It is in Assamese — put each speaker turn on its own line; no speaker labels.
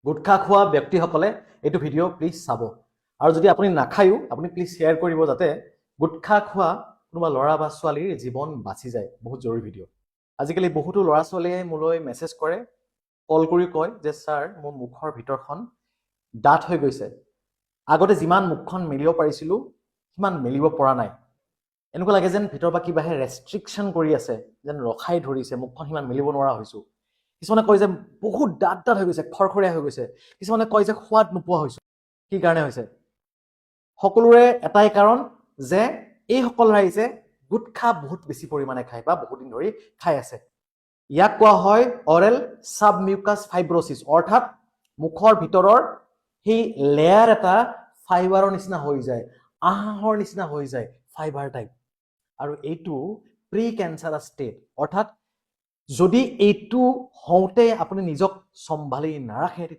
গুটখা খোৱা ব্যক্তিসকলে এইটো ভিডিঅ' প্লিজ চাব আৰু যদি আপুনি নাখায়ো আপুনি প্লিজ শ্বেয়াৰ কৰিব যাতে গুটখা খোৱা কোনোবা ল'ৰা বা ছোৱালীৰ জীৱন বাচি যায় বহুত জৰুৰী ভিডিঅ' আজিকালি বহুতো ল'ৰা ছোৱালীয়ে মোলৈ মেছেজ কৰে কল কৰি কয় যে ছাৰ মোৰ মুখৰ ভিতৰখন ডাঠ হৈ গৈছে আগতে যিমান মুখখন মেলিব পাৰিছিলো সিমান মেলিব পৰা নাই এনেকুৱা লাগে যেন ভিতৰ পৰা কিবাহে ৰেষ্ট্ৰিকশ্যন কৰি আছে যেন ৰখাই ধৰিছে মুখখন সিমান মেলিব নোৱাৰা হৈছো কিছুমানে কয় যে বহুত ডাঠ হৈ গৈছে খৰখৰীয়া হৈ গৈছে কিছুমানে কয় যে সোৱাদ নোপোৱা হৈছো কি কাৰণে হৈছে সকলোৰে এটাই কাৰণ যে এইসকল ৰাইজে গুটখা বহুত বেছি পৰিমাণে খায় বা বহুত দিন ধৰি খাই আছে ইয়াক কোৱা হয় অৰেল সাবমিউকাছ ফাইব্ৰোসিছ অৰ্থাৎ মুখৰ ভিতৰৰ সেই লেয়াৰ এটা ফাইবাৰৰ নিচিনা হৈ যায় আঁহৰ নিচিনা হৈ যায় ফাইবাৰ টাইপ আৰু এইটো প্ৰি কেঞ্চাৰাছ ষ্টেট অৰ্থাৎ যদি এইটো হওঁতে আপুনি নিজক চম্ভালি নাৰাখে